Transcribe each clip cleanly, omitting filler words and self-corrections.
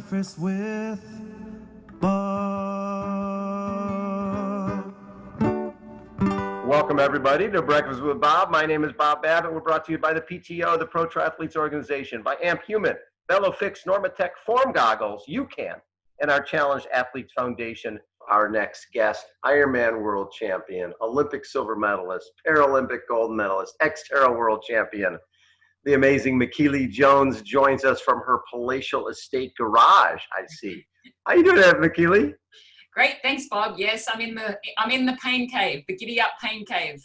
Breakfast with Bob. Welcome, everybody, to Breakfast with Bob. My name is Bob Babbitt. We're brought to you by the PTO, the Pro Triathletes Organization, by Amp Human, VeloFix, Normatec Form Goggles, UCAN, and our Challenged Athletes Foundation. Our next guest, Ironman world champion, Olympic silver medalist, Paralympic gold medalist, XTERRA world champion, the amazing Michellie Jones joins us from her palatial estate garage, I see. How you doing, Michellie? Great, thanks, Bob. Yes, I'm in the pain cave, the giddy up pain cave.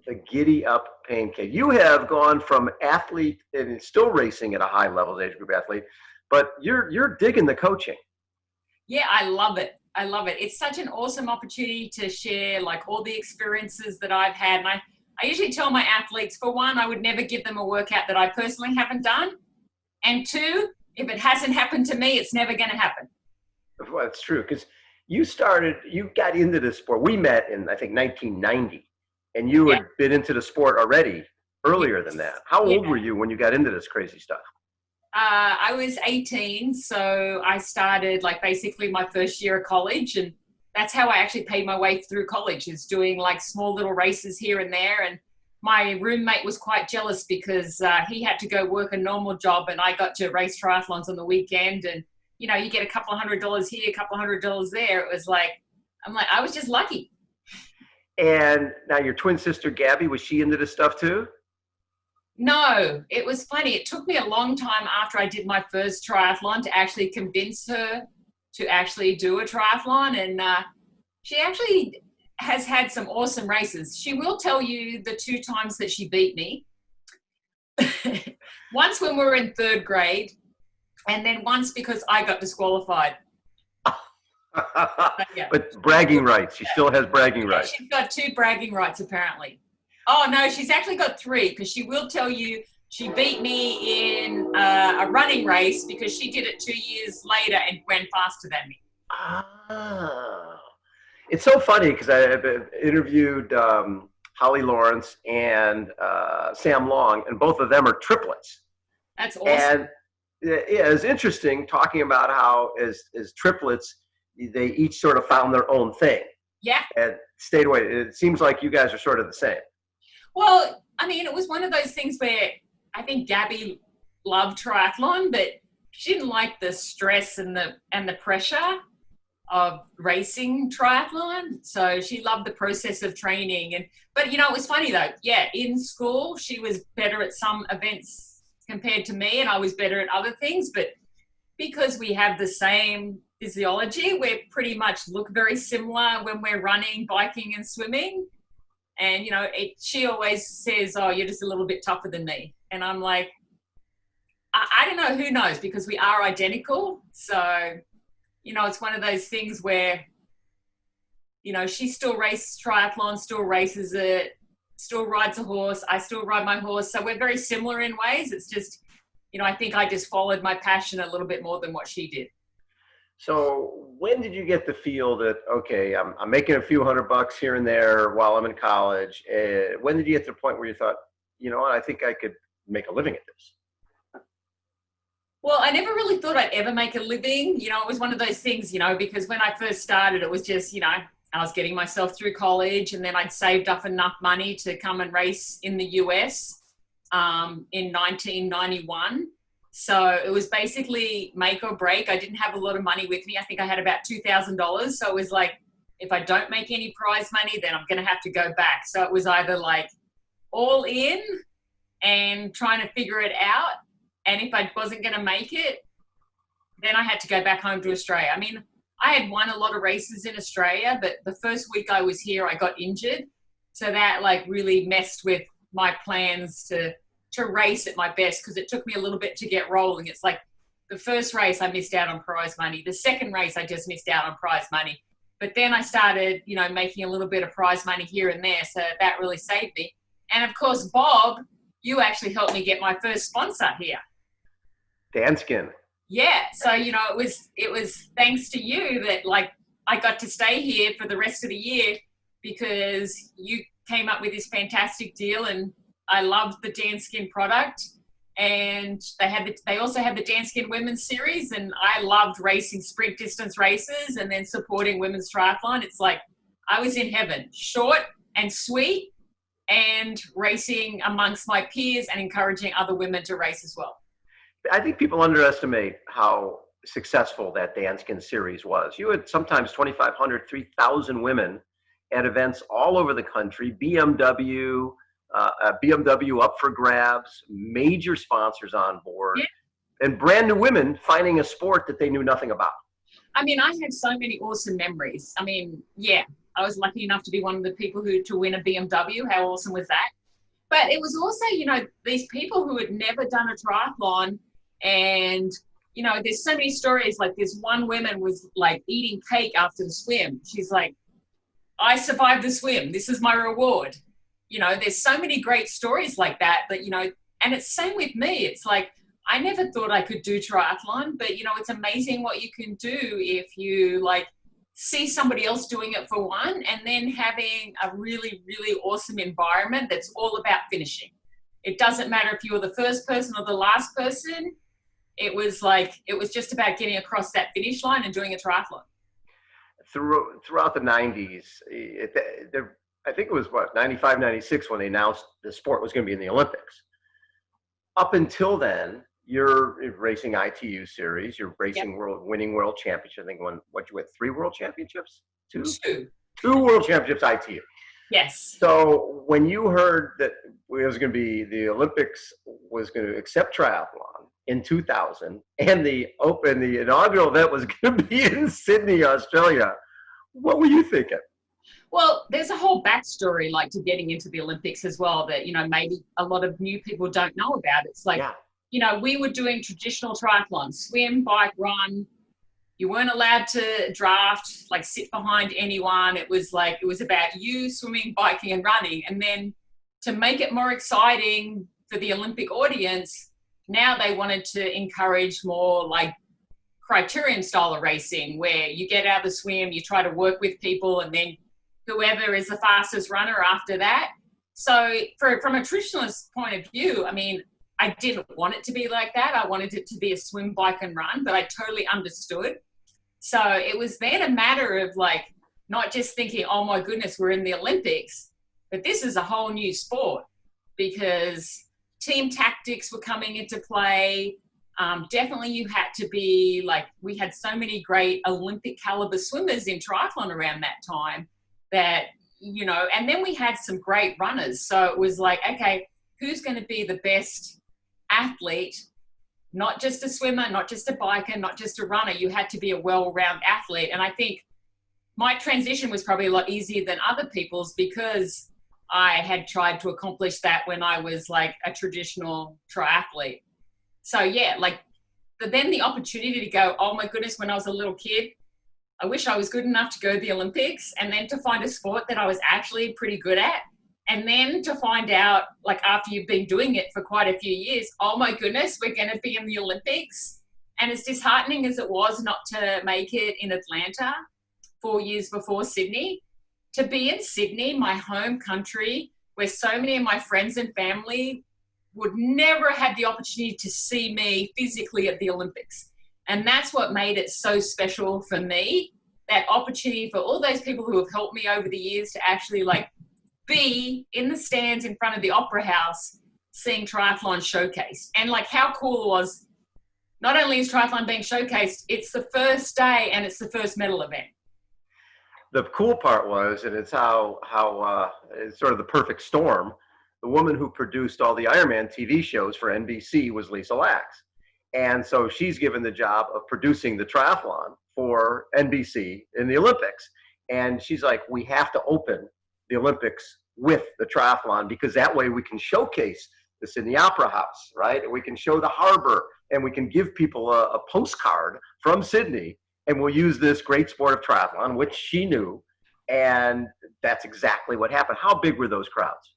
The giddy up pain cave. You have gone from athlete and still racing at a high level as age group athlete, but you're digging the coaching. Yeah, I love it. I love it. It's such an awesome opportunity to share like all the experiences that I've had. And I usually tell my athletes, for one, I would never give them a workout that I personally haven't done. And two, if it hasn't happened to me, it's never going to happen. Well, that's true, because you got into the sport. We met in, I think, 1990, and you had been into the sport already earlier than that. How old were you when you got into this crazy stuff? I was 18, so I started like basically my first year of college, and that's how I actually paid my way through college, is doing like small little races here and there. And my roommate was quite jealous because he had to go work a normal job, and I got to race triathlons on the weekend. And you know, you get a couple $100 here, a couple $100 there. It was like, I was just lucky. And now your twin sister, Gabby, was she into this stuff too? No, it was funny. It took me a long time after I did my first triathlon to actually convince her to actually do a triathlon. And she actually has had some awesome races. She will tell you the 2 times that she beat me. Once when we were in 3rd grade, and then once because I got disqualified. But bragging rights. She still has bragging rights. She's got 2 bragging rights, apparently. Oh, no, she's actually got 3, because she will tell you she beat me in a running race because she did it 2 years later and went faster than me. Oh. It's so funny because I interviewed Holly Lawrence and Sam Long, and both of them are triplets. That's awesome. And yeah, it's interesting talking about how as triplets, they each sort of found their own thing. Yeah. And stayed away. It seems like you guys are sort of the same. Well, I mean, it was one of those things where I think Gabby loved triathlon, but she didn't like the stress and the pressure of racing triathlon. So she loved the process of training. But you know, it was funny though. Yeah, in school, she was better at some events compared to me, and I was better at other things. But because we have the same physiology, we pretty much look very similar when we're running, biking, and swimming. And, you know, she always says, oh, you're just a little bit tougher than me. And I'm like, I don't know, who knows, because we are identical. So, you know, it's one of those things where, you know, she still races triathlon, still races it, still rides a horse. I still ride my horse. So we're very similar in ways. It's just, you know, I think I just followed my passion a little bit more than what she did. So when did you get the feel that, okay, I'm making a few $100 here and there while I'm in college? When did you get to the point where you thought, you know what, I think I could make a living at this? Well, I never really thought I'd ever make a living. You know, it was one of those things, you know, because when I first started, it was just, you know, I was getting myself through college, and then I'd saved up enough money to come and race in the US in 1991. So it was basically make or break. I didn't have a lot of money with me. I think I had about $2,000. So it was like, if I don't make any prize money, then I'm going to have to go back. So it was either like all in and trying to figure it out. And if I wasn't going to make it, then I had to go back home to Australia. I mean, I had won a lot of races in Australia, but the first week I was here, I got injured. So that like really messed with my plans to race at my best, because it took me a little bit to get rolling. It's like the first race I missed out on prize money. The second race I just missed out on prize money. But then I started, you know, making a little bit of prize money here and there. So that really saved me. And of course, Bob, you actually helped me get my first sponsor here. Danskin. Yeah. So, you know, it was thanks to you that like I got to stay here for the rest of the year, because you came up with this fantastic deal, and I loved the Danskin product. and they also had the Danskin Women's Series, and I loved racing sprint distance races and then supporting women's triathlon. It's like I was in heaven, short and sweet, and racing amongst my peers and encouraging other women to race as well. I think people underestimate how successful that Danskin series was. You had sometimes 2,500, 3,000 women at events all over the country, BMW up for grabs, major sponsors on board, Yeah. and brand new women finding a sport that they knew nothing about. I mean, I had so many awesome memories. I mean, yeah, I was lucky enough to be one of the people to win a BMW. How awesome was that? But it was also, you know, these people who had never done a triathlon, and, you know, there's so many stories. Like this one woman was like eating cake after the swim. She's like, I survived the swim. This is my reward. You know, there's so many great stories like that, you know, and it's same with me. It's like, I never thought I could do triathlon, but, you know, it's amazing what you can do if you like see somebody else doing it for one, and then having a really, really awesome environment that's all about finishing. It doesn't matter if you were the first person or the last person. It was just about getting across that finish line and doing a triathlon. Throughout the 90s, I think it was 95, 96 when they announced the sport was going to be in the Olympics. Up until then, you're racing ITU series, you're racing winning world championships. I think what you win, 3 world championships? Two world championships ITU. Yes. So when you heard that it was going to be the Olympics was going to accept triathlon in 2000, and the inaugural event was going to be in Sydney, Australia, what were you thinking? Well, there's a whole backstory like to getting into the Olympics as well that, you know, maybe a lot of new people don't know about. It's like, you know, we were doing traditional triathlon, swim, bike, run. You weren't allowed to draft, like sit behind anyone. It was about you swimming, biking and running. And then to make it more exciting for the Olympic audience, now they wanted to encourage more like criterium style of racing, where you get out of the swim, you try to work with people, and then whoever is the fastest runner after that. So from a traditionalist point of view, I mean, I didn't want it to be like that. I wanted it to be a swim, bike and run, but I totally understood. So it was then a matter of like, not just thinking, oh my goodness, we're in the Olympics, but this is a whole new sport, because team tactics were coming into play. Definitely you had to be like, we had so many great Olympic caliber swimmers in triathlon around that time that, you know, and then we had some great runners. So it was like, okay, who's going to be the best athlete? Not just a swimmer, not just a biker, not just a runner. You had to be a well-rounded athlete. And I think my transition was probably a lot easier than other people's, because I had tried to accomplish that when I was like a traditional triathlete. So yeah, like, but then the opportunity to go, oh my goodness, when I was a little kid, I wish I was good enough to go to the Olympics, and then to find a sport that I was actually pretty good at. And then to find out, like, after you've been doing it for quite a few years, oh my goodness, we're going to be in the Olympics. And as disheartening as it was not to make it in Atlanta 4 years before Sydney, to be in Sydney, my home country, where so many of my friends and family would never have the opportunity to see me physically at the Olympics. And that's what made it so special for me, that opportunity for all those people who have helped me over the years to actually like be in the stands in front of the Opera House seeing triathlon showcased. And like, how cool it was, not only is triathlon being showcased, it's the first day and it's the first medal event. The cool part was, and it's how it's sort of the perfect storm, the woman who produced all the Ironman TV shows for NBC was Lisa Lax. And so she's given the job of producing the triathlon for NBC in the Olympics. And she's like, we have to open the Olympics with the triathlon, because that way we can showcase this in the Opera House, right? And we can show the harbor, and we can give people a postcard from Sydney, and we'll use this great sport of triathlon, which she knew. And that's exactly what happened. How big were those crowds?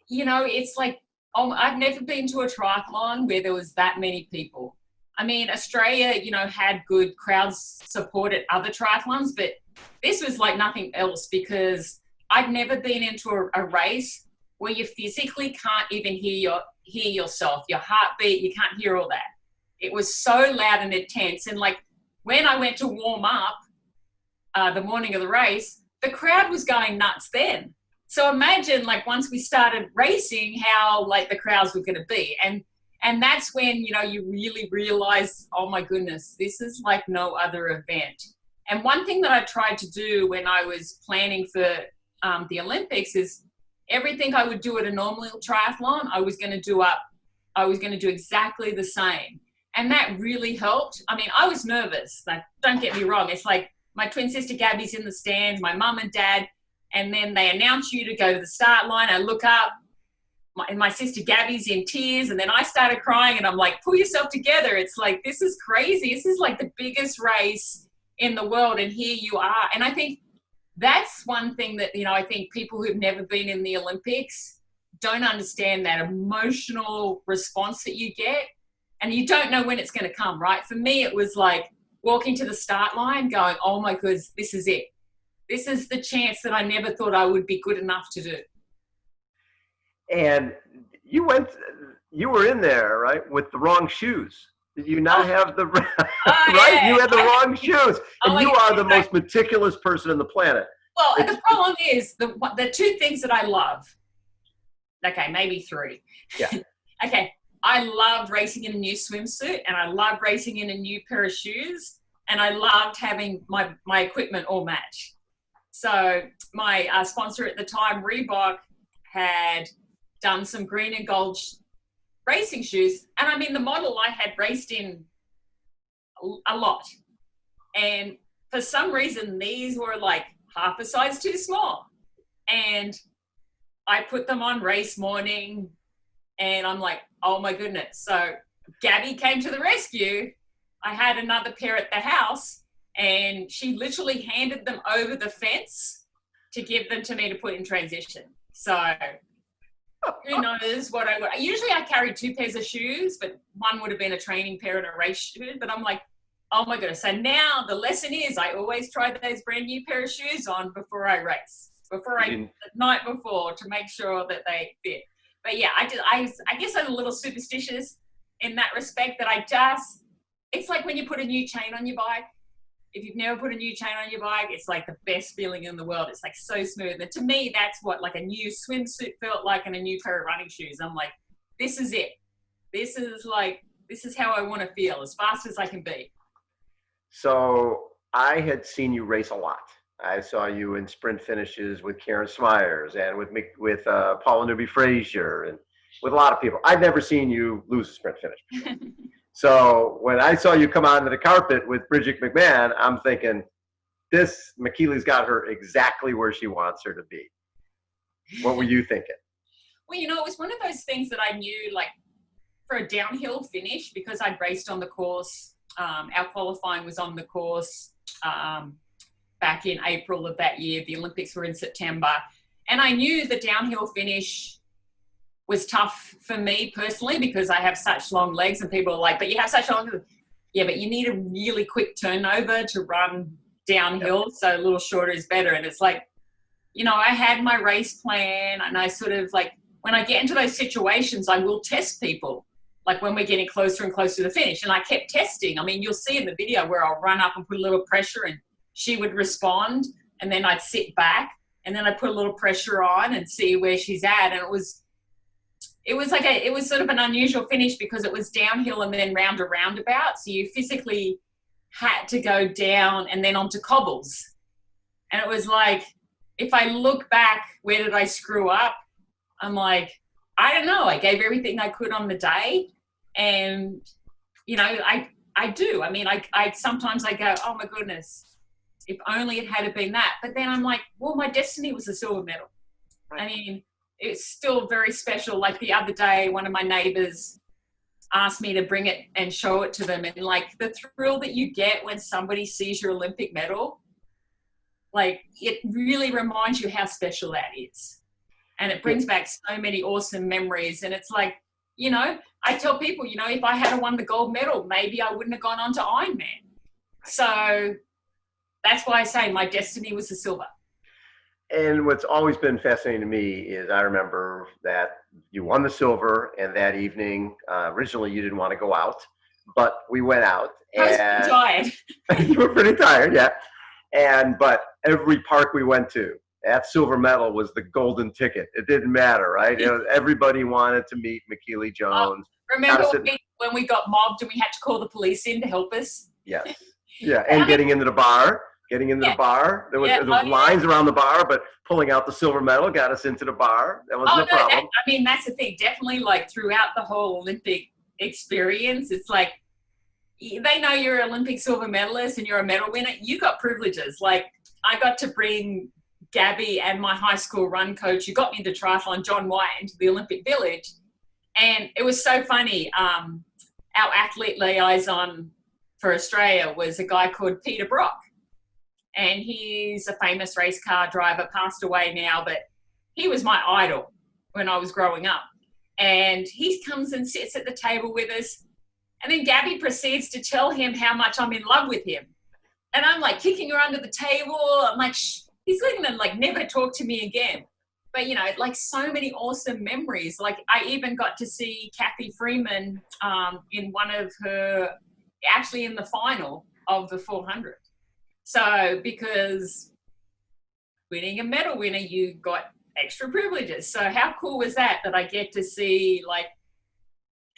You know, it's like, I've never been to a triathlon where there was that many people. I mean, Australia, you know, had good crowds support at other triathlons, but this was like nothing else, because I'd never been into a race where you physically can't even hear yourself, your heartbeat, you can't hear all that. It was so loud and intense. And like when I went to warm up the morning of the race, the crowd was going nuts then. So imagine like once we started racing, how like the crowds were going to be. And that's when, you know, you really realize, oh my goodness, this is like no other event. And one thing that I tried to do when I was planning for the Olympics is everything I would do at a normal triathlon, I was going to do exactly the same. And that really helped. I mean, I was nervous. Like, don't get me wrong. It's like my twin sister Gabby's in the stands, my mum and dad, and then they announce you to go to the start line. I look up, my sister Gabby's in tears, and then I started crying, and I'm like, pull yourself together. It's like, this is crazy. This is like the biggest race in the world, and here you are. And I think that's one thing that, you know, I think people who've never been in the Olympics don't understand, that emotional response that you get, and you don't know when it's going to come, right? For me, it was like walking to the start line going, oh my goodness, this is it. This is the chance that I never thought I would be good enough to do. And you were in there, right, with the wrong shoes. Did you not have the right? Yeah. You had the wrong shoes, and you are the most meticulous person on the planet. Well, the problem is the two things that I love. Okay, maybe three. Yeah. Okay, I love racing in a new swimsuit, and I love racing in a new pair of shoes, and I loved having my equipment all match. So my sponsor at the time, Reebok, had done some green and gold racing shoes. And I mean, the model I had raced in a lot. And for some reason, these were like half a size too small. And I put them on race morning, and I'm like, oh my goodness. So Gabby came to the rescue. I had another pair at the house, and she literally handed them over the fence to give them to me to put in transition. So who knows what I would. Usually I carried two pairs of shoes, but one would have been a training pair and a race shoe. But I'm like, oh my goodness. So now the lesson is I always try those brand new pair of shoes on before I race, the night before, to make sure that they fit. But yeah, I guess I'm a little superstitious in that respect, that it's like when you put a new chain on your bike. If you've never put a new chain on your bike, it's like the best feeling in the world. It's like so smooth. And to me, that's what like a new swimsuit felt like, and a new pair of running shoes. I'm like, this is it. This is how I want to feel, as fast as I can be. So I had seen you race a lot. I saw you in sprint finishes with Karen Smyers and with Paula Newby-Frazier and with a lot of people. I've never seen you lose a sprint finish. So when I saw you come onto the carpet with Bridgette McMahon, I'm thinking, this Michellie's got her exactly where she wants her to be. What were you thinking? Well, you know, it was one of those things that I knew, like, for a downhill finish, because I'd raced on the course. Our qualifying was on the course back in April of that year. The Olympics were in September. And I knew the downhill finish was tough for me personally, because I have such long legs, and people are like, but you have such long legs. Yeah, but you need a really quick turnover to run downhill. So a little shorter is better. And it's like, you know, I had my race plan, and I sort of like, when I get into those situations, I will test people, like when we're getting closer and closer to the finish. And I kept testing. I mean, you'll see in the video where I'll run up and put a little pressure, and she would respond, and then I'd sit back, and then I'd put a little pressure on and see where she's at. And it was sort of an unusual finish, because it was downhill and then round a roundabout. So you physically had to go down and then onto cobbles. And it was like, if I look back, where did I screw up? I'm like, I don't know. I gave everything I could on the day. And, you know, I do. I mean, I sometimes I go, oh my goodness, if only it had been that. But then I'm like, well, my destiny was a silver medal. Right. I mean, it's still very special. Like the other day, one of my neighbors asked me to bring it and show it to them. And like the thrill that you get when somebody sees your Olympic medal, like it really reminds you how special that is. And it brings back so many awesome memories. And it's like, you know, I tell people, you know, if I had won the gold medal, maybe I wouldn't have gone on to Ironman. So that's why I say my destiny was the silver. And what's always been fascinating to me is I remember that you won the silver, and that evening, originally you didn't want to go out, but we went out. I was pretty tired. You were pretty tired, yeah. But every park we went to, that silver medal was the golden ticket. It didn't matter, right? Everybody wanted to meet Michellie Jones. Remember when we got mobbed and we had to call the police in to help us? Yes. Yeah, and getting into the bar. The bar. There was lines around the bar, but pulling out the silver medal got us into the bar. That wasn't a problem. That's the thing. Definitely, like throughout the whole Olympic experience, it's like they know you're an Olympic silver medalist and you're a medal winner. You got privileges. Like I got to bring Gabby and my high school run coach, who got me into triathlon, John White, into the Olympic Village, and it was so funny. Our athlete liaison for Australia was a guy called Peter Brock. And he's a famous race car driver, passed away now, but he was my idol when I was growing up. And he comes and sits at the table with us. And then Gabby proceeds to tell him how much I'm in love with him. And I'm like kicking her under the table. I'm like, shh, he's going to like never talk to me again. But, you know, like so many awesome memories. Like I even got to see Kathy Freeman in one of her, actually in the final of the 400. So because winning a medal winner, you got extra privileges. So how cool was that I get to see like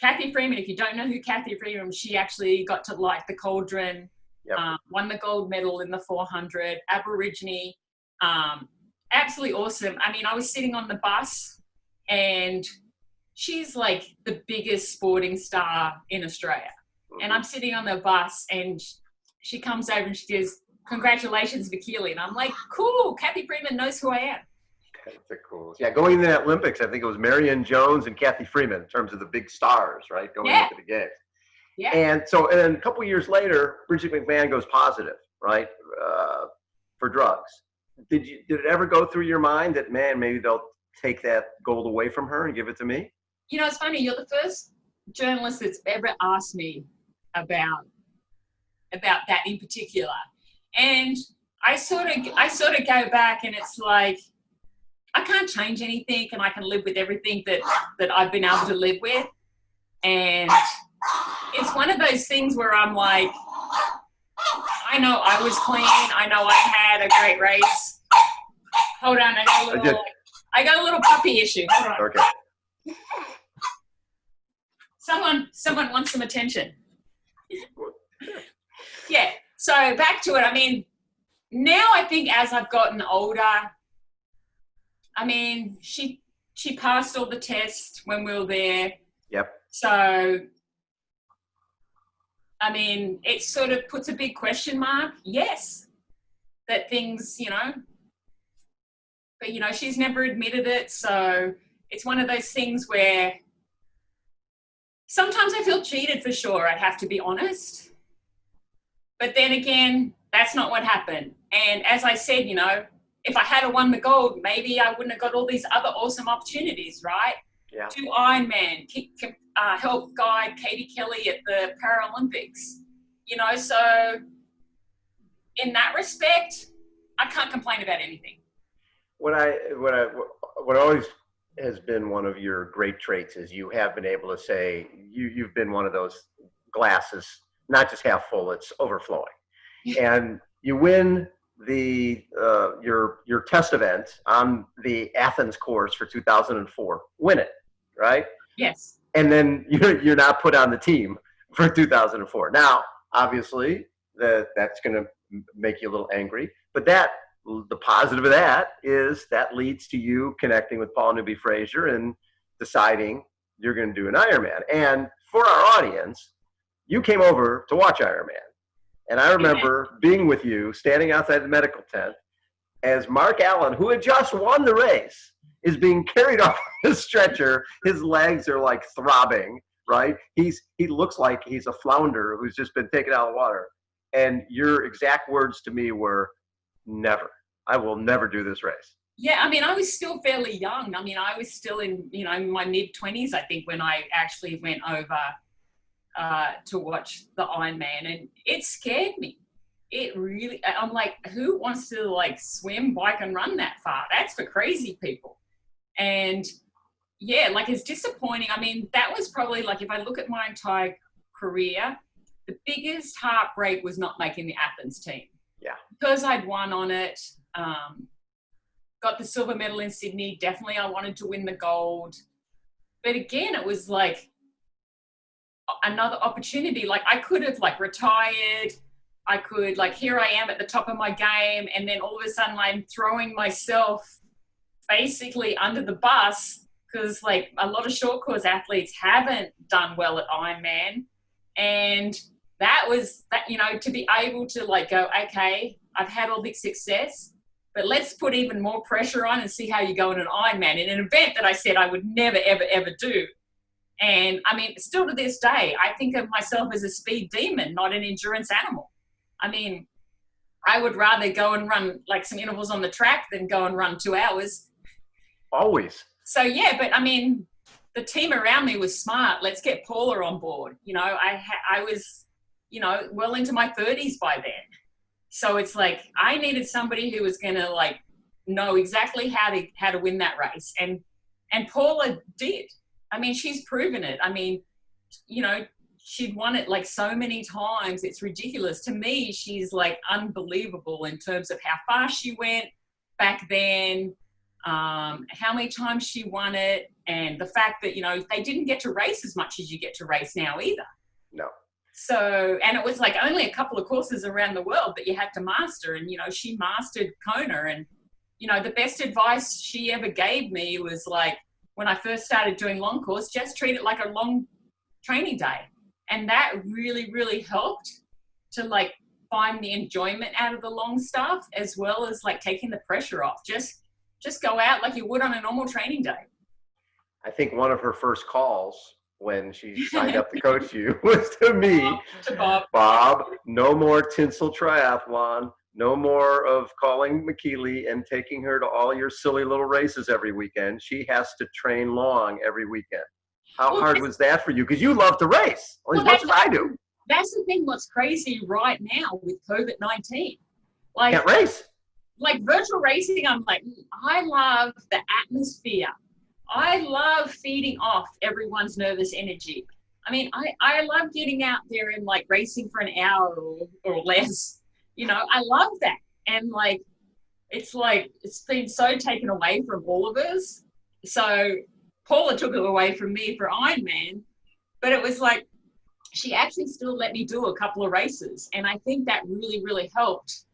Kathy Freeman? If you don't know who Kathy Freeman, she actually got to light the cauldron, won the gold medal in the 400, Aborigine, absolutely awesome. I mean, I was sitting on the bus and she's like the biggest sporting star in Australia. And I'm sitting on the bus and she comes over and she goes, "Congratulations, Michellie." And I'm like, cool, Kathy Freeman knows who I am. That's the coolest. Yeah, going into the Olympics, I think it was Michellie Jones and Kathy Freeman in terms of the big stars, right, going into the games. Yeah. And so, and then a couple of years later, Bridgette McMahon goes positive, right, for drugs. Did it ever go through your mind that, man, maybe they'll take that gold away from her and give it to me? You know, it's funny. You're the first journalist that's ever asked me about that in particular. And I sort of go back and it's like, I can't change anything and I can live with everything that I've been able to live with. And it's one of those things where I'm like, I know I was clean. I know I had a great race. Hold on, I got a little puppy issue. Hold on. Okay. Someone wants some attention. Yeah. So back to it. I mean, now I think as I've gotten older, I mean, she passed all the tests when we were there. Yep. So, I mean, it sort of puts a big question mark. Yes, that things, you know, but, you know, she's never admitted it. So it's one of those things where sometimes I feel cheated for sure. I'd have to be honest. But then again, that's not what happened. And as I said, you know, if I had won the gold, maybe I wouldn't have got all these other awesome opportunities, right? Yeah. Do Ironman, help guide Katie Kelly at the Paralympics, you know, so in that respect, I can't complain about anything. What always has been one of your great traits is you have been able to say you've been one of those glasses, not just half full, it's overflowing. And you win the your test event on the Athens course for 2004. Win it, right? Yes. And then you're not put on the team for 2004. Now, obviously, that's going to make you a little angry. But the positive of that is that leads to you connecting with Paul Newby-Fraser and deciding you're going to do an Ironman. And for our audience, you came over to watch Ironman. And I remember being with you, standing outside the medical tent, as Mark Allen, who had just won the race, is being carried off the stretcher. His legs are like throbbing, right? He looks like he's a flounder who's just been taken out of the water. And your exact words to me were, never. I will never do this race. Yeah, I mean, I was still fairly young. I mean, I was still in, you know, my mid-20s, I think, when I actually went over to watch the Ironman, and it scared me. it really, I'm like, who wants to like swim, bike and run that far? That's for crazy people. And yeah, like it's disappointing. I mean, that was probably like, if I look at my entire career, the biggest heartbreak was not making the Athens team. Yeah. Because I'd won on it, got the silver medal in Sydney. Definitely I wanted to win the gold. But again, it was like another opportunity. Like I could have like retired. I could like, here I am at the top of my game. And then all of a sudden I'm throwing myself basically under the bus, because like a lot of short course athletes haven't done well at Ironman. And that was that, you know, to be able to like go, okay, I've had all this success, but let's put even more pressure on and see how you go in an Ironman, in an event that I said I would never, ever, ever do. And I mean, still to this day, I think of myself as a speed demon, not an endurance animal. I mean, I would rather go and run like some intervals on the track than go and run 2 hours. Always. So yeah, but I mean, the team around me was smart. Let's get Paula on board. You know, I was, you know, well into my 30s by then. So it's like, I needed somebody who was going to like know exactly how to win that race. And Paula did. I mean, she's proven it. I mean, you know, she'd won it like so many times. It's ridiculous. To me, she's like unbelievable in terms of how fast she went back then, how many times she won it, and the fact that, you know, they didn't get to race as much as you get to race now either. No. So, and it was like only a couple of courses around the world that you had to master. And, you know, she mastered Kona. And, you know, the best advice she ever gave me was like, when I first started doing long course, just treat it like a long training day. And that really, really helped to like find the enjoyment out of the long stuff, as well as like taking the pressure off. Just go out like you would on a normal training day. I think one of her first calls when she signed up to coach you was to me. To Bob. Bob, no more tinsel triathlon, no more of calling Michellie and taking her to all your silly little races every weekend. She has to train long every weekend. How hard was that for you? Because you love to race as much as I do. That's the thing. What's crazy right now with COVID-19, like Can't race. Like virtual racing, I'm like, I love the atmosphere. I love feeding off everyone's nervous energy. I mean, I love getting out there and like racing for an hour or less. You know, I love that. And like it's been so taken away from all of us. So Paula took it away from me for Ironman, but it was like, she actually still let me do a couple of races. And I think that really, really helped,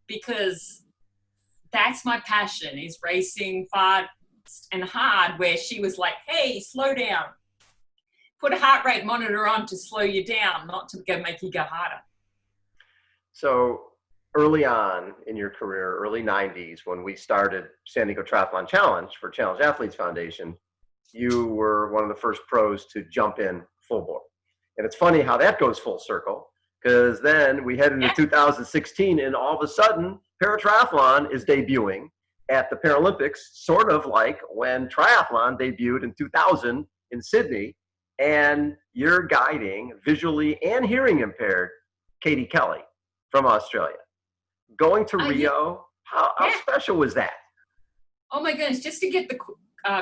because that's my passion, is racing fast and hard, where she was like, hey, slow down. Put a heart rate monitor on to slow you down, not to go make you go harder. So early on in your career, early 90s, when we started San Diego Triathlon Challenge for Challenge Athletes Foundation, you were one of the first pros to jump in full bore. And it's funny how that goes full circle, because then we head into 2016 and all of a sudden Paratriathlon is debuting at the Paralympics, sort of like when triathlon debuted in 2000 in Sydney, and you're guiding visually and hearing impaired Katie Kelly from Australia. Going to Rio, how special was that? Oh my goodness, just to get the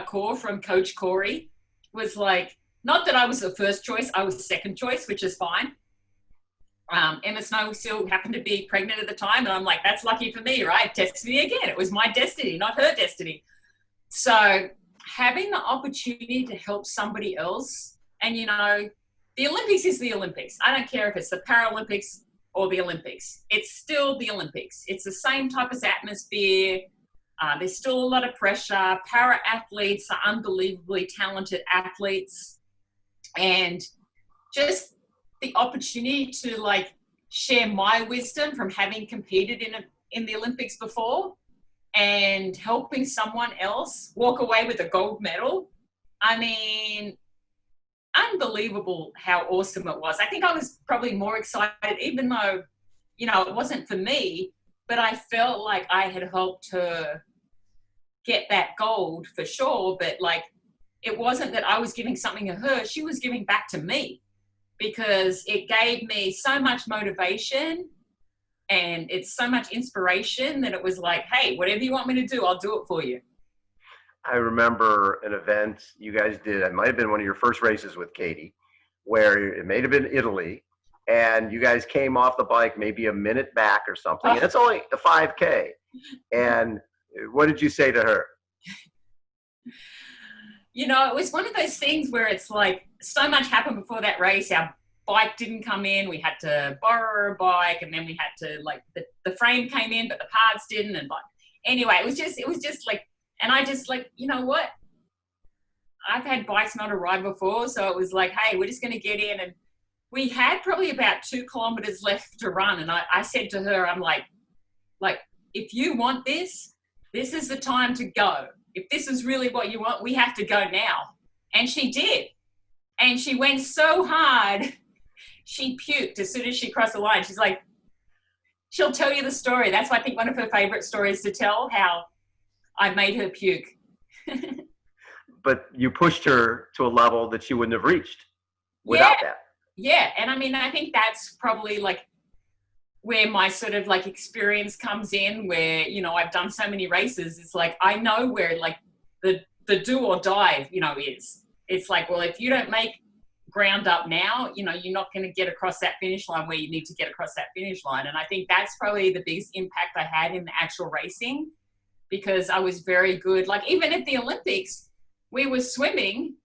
call from Coach Corey was like, not that I was the first choice, I was second choice, which is fine. Emma Snow still happened to be pregnant at the time, and I'm like, that's lucky for me, right? Tested me again. It was my destiny, not her destiny. So having the opportunity to help somebody else, and you know, the Olympics is the Olympics. I don't care if it's the Paralympics or the Olympics. It's still the Olympics. It's the same type of atmosphere. There's still a lot of pressure. Para athletes are unbelievably talented athletes, and just the opportunity to like share my wisdom from having competed in the Olympics before and helping someone else walk away with a gold medal. I mean, unbelievable how awesome it was. I think I was probably more excited, even though, you know, it wasn't for me, but I felt like I had helped her get that gold for sure. But like, it wasn't that I was giving something to her, she was giving back to me, because it gave me so much motivation And it's so much inspiration that it was like, hey, whatever you want me to do, I'll do it for you. I remember an event you guys did. It might have been one of your first races with Katie, where it may have been Italy, and you guys came off the bike maybe a minute back or something. And it's only a 5K. And what did you say to her? You know, it was one of those things where it's like so much happened before that race. Our bike didn't come in. We had to borrow a bike, and then we had to like the frame came in, but the parts didn't. And like, anyway, it was just like, and I just like, you know what? I've had bikes not arrive before. So it was like, hey, we're just going to get in. And we had probably about 2 kilometers left to run. And I said to her, I'm like, if you want this, this is the time to go. If this is really what you want, we have to go now. And she did. And she went so hard, she puked as soon as she crossed the line. She's like, she'll tell you the story. That's, I think, one of her favorite stories to tell, how I made her puke. But you pushed her to a level that she wouldn't have reached without that. Yeah. And I mean, I think that's probably like where my sort of like experience comes in, where, you know, I've done so many races. It's like, I know where like the do or die, you know, is. It's like, well, if you don't make ground up now, you know, you're not going to get across that finish line where you need to get across that finish line. And I think that's probably the biggest impact I had in the actual racing, because I was very good. Like even at the Olympics, we were swimming,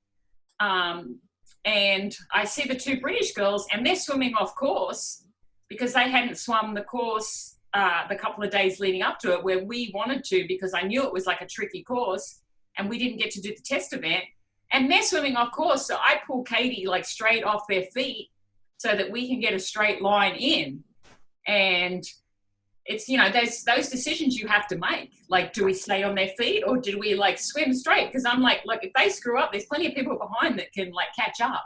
and I see the 2 British girls, and they're swimming off course because they hadn't swum the course the couple of days leading up to it, where we wanted to, because I knew it was like a tricky course and we didn't get to do the test event. And they're swimming off course, so I pull Katie like straight off their feet so that we can get a straight line in. And it's, you know, those decisions you have to make. Like, do we stay on their feet or do we like swim straight? Because I'm like, if they screw up, there's plenty of people behind that can like catch up.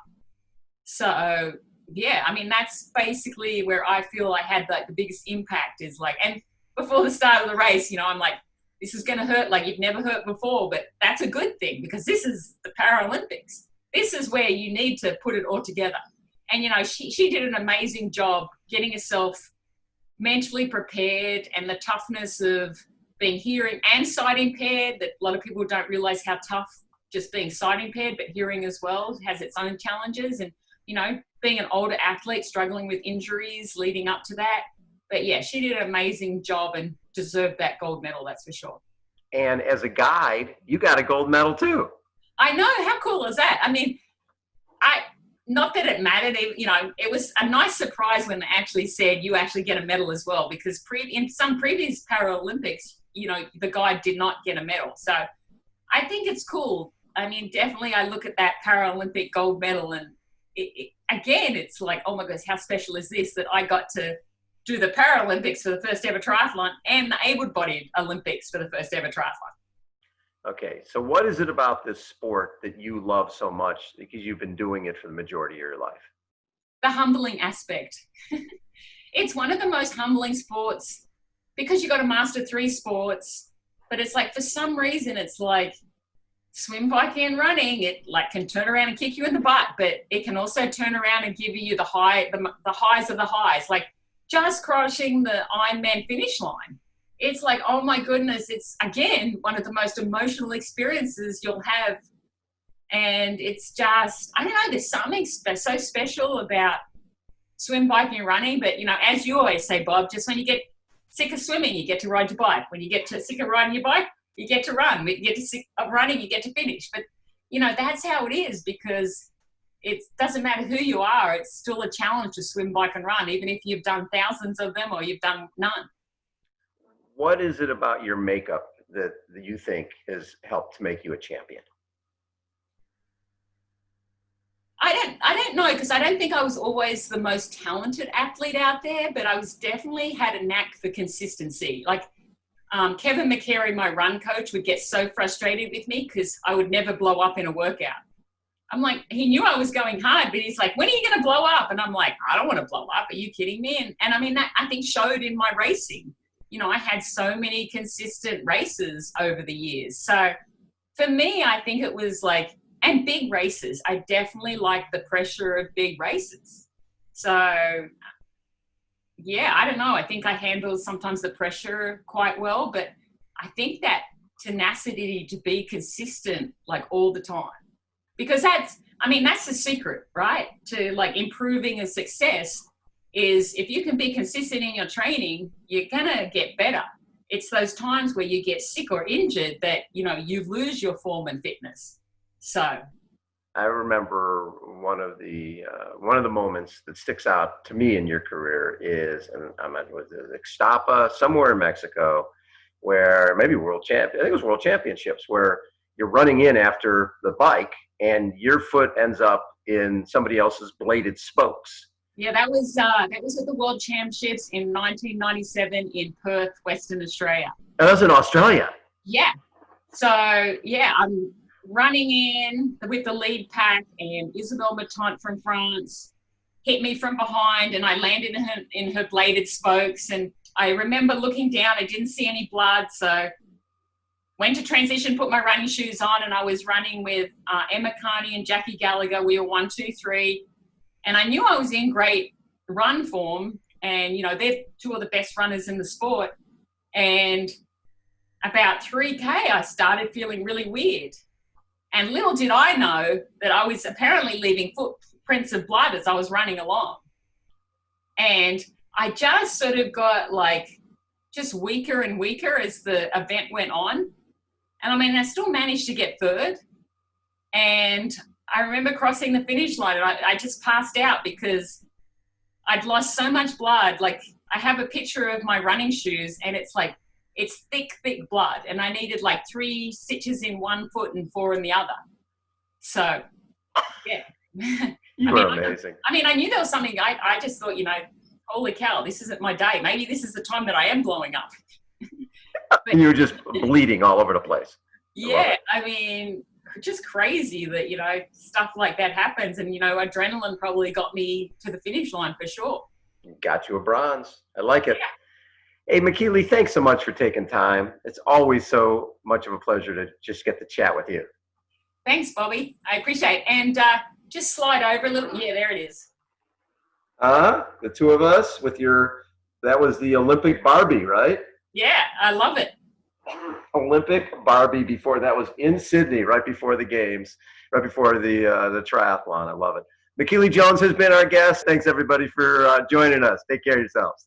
So yeah, I mean, that's basically where I feel I had like the biggest impact, is like, and before the start of the race, you know, I'm like, this is going to hurt like you've never hurt before, but that's a good thing, because this is the Paralympics. This is where you need to put it all together. And, you know, she did an amazing job getting herself mentally prepared, and the toughness of being hearing and sight impaired, that a lot of people don't realize how tough just being sight impaired, but hearing as well has its own challenges. And, you know, being an older athlete struggling with injuries leading up to that. But yeah, she did an amazing job and deserved that gold medal, that's for sure. And as a guide, you got a gold medal too. I know, how cool is that? I mean, not that it mattered, you know, it was a nice surprise when they actually said you actually get a medal as well, because in some previous Paralympics, you know, the guy did not get a medal. So I think it's cool. I mean, definitely I look at that Paralympic gold medal, and again, it's like, oh my gosh, how special is this, that I got to do the Paralympics for the first ever triathlon and the able-bodied Olympics for the first ever triathlon. Okay, so what is it about this sport that you love so much, because you've been doing it for the majority of your life? The humbling aspect. It's one of the most humbling sports, because you got to master 3 sports, but it's like, for some reason, it's like swim, biking, and running. It like can turn around and kick you in the butt, but it can also turn around and give you the highs of the highs, like just crossing the Ironman finish line. It's like, oh my goodness, it's again one of the most emotional experiences you'll have. And it's just, I don't know, there's something so special about swim, biking, and running. But, you know, as you always say, Bob, just when you get sick of swimming, you get to ride your bike. When you get sick of riding your bike, you get to run. When you get sick of running, you get to finish. But, you know, that's how it is, because it doesn't matter who you are, it's still a challenge to swim, bike, and run, even if you've done thousands of them or you've done none. What is it about your makeup that you think has helped to make you a champion? I don't know, because I don't think I was always the most talented athlete out there, but I was definitely had a knack for consistency. Like Kevin McCary, my run coach, would get so frustrated with me because I would never blow up in a workout. I'm like, he knew I was going hard, but he's like, when are you going to blow up? And I'm like, I don't want to blow up. Are you kidding me? And I mean, that I think showed in my racing. You know, I had so many consistent races over the years. So for me, I think it was like, and big races. I definitely like the pressure of big races. So yeah, I don't know. I think I handle sometimes the pressure quite well, but I think that tenacity to be consistent like all the time, because that's the secret, right? To like improving a success is if you can be consistent in your training, you're gonna get better. It's those times where you get sick or injured that, you lose your form and fitness. So I remember one of the moments that sticks out to me in your career is, and I'm at with Ixtapa, somewhere in Mexico, where maybe I think it was World Championships, where you're running in after the bike and your foot ends up in somebody else's bladed spokes. yeah, that was at the World Championships in 1997 in Perth, Western Australia. And that's in Australia. Yeah. So yeah, I'm running in with the lead pack, and Isabelle Matant from France hit me from behind, and I landed in her bladed spokes. And I remember looking down, I didn't see any blood, so went to transition, put my running shoes on, and I was running with Emma Carney and Jackie Gallagher. We were 1, 2, 3, and I knew I was in great run form, and they're two of the best runners in the sport. And about 3K, I started feeling really weird. And little did I know that I was apparently leaving footprints of blood as I was running along. And I just sort of got just weaker and weaker as the event went on. And I still managed to get third. And I remember crossing the finish line, and I just passed out because I'd lost so much blood. Like, I have a picture of my running shoes, and it's thick, thick blood. And I needed 3 stitches in one foot and 4 in the other. So, yeah. You were amazing. I knew there was something. I just thought, holy cow, this isn't my day. Maybe this is the time that I am blowing up. And you were just bleeding all over the place. Yeah. Just crazy that, stuff like that happens. And, adrenaline probably got me to the finish line for sure. Got you a bronze. I like it. Yeah. Hey, Michellie, thanks so much for taking time. It's always so much of a pleasure to just get to chat with you. Thanks, Bobby. I appreciate it. And just slide over a little. Yeah, there it is. The two of us with that was the Olympic Barbie, right? Yeah, I love it. Olympic Barbie before that was in Sydney, right before the games, right before the triathlon. I love it. Michellie Jones has been our guest. Thanks everybody for joining us. Take care of yourselves.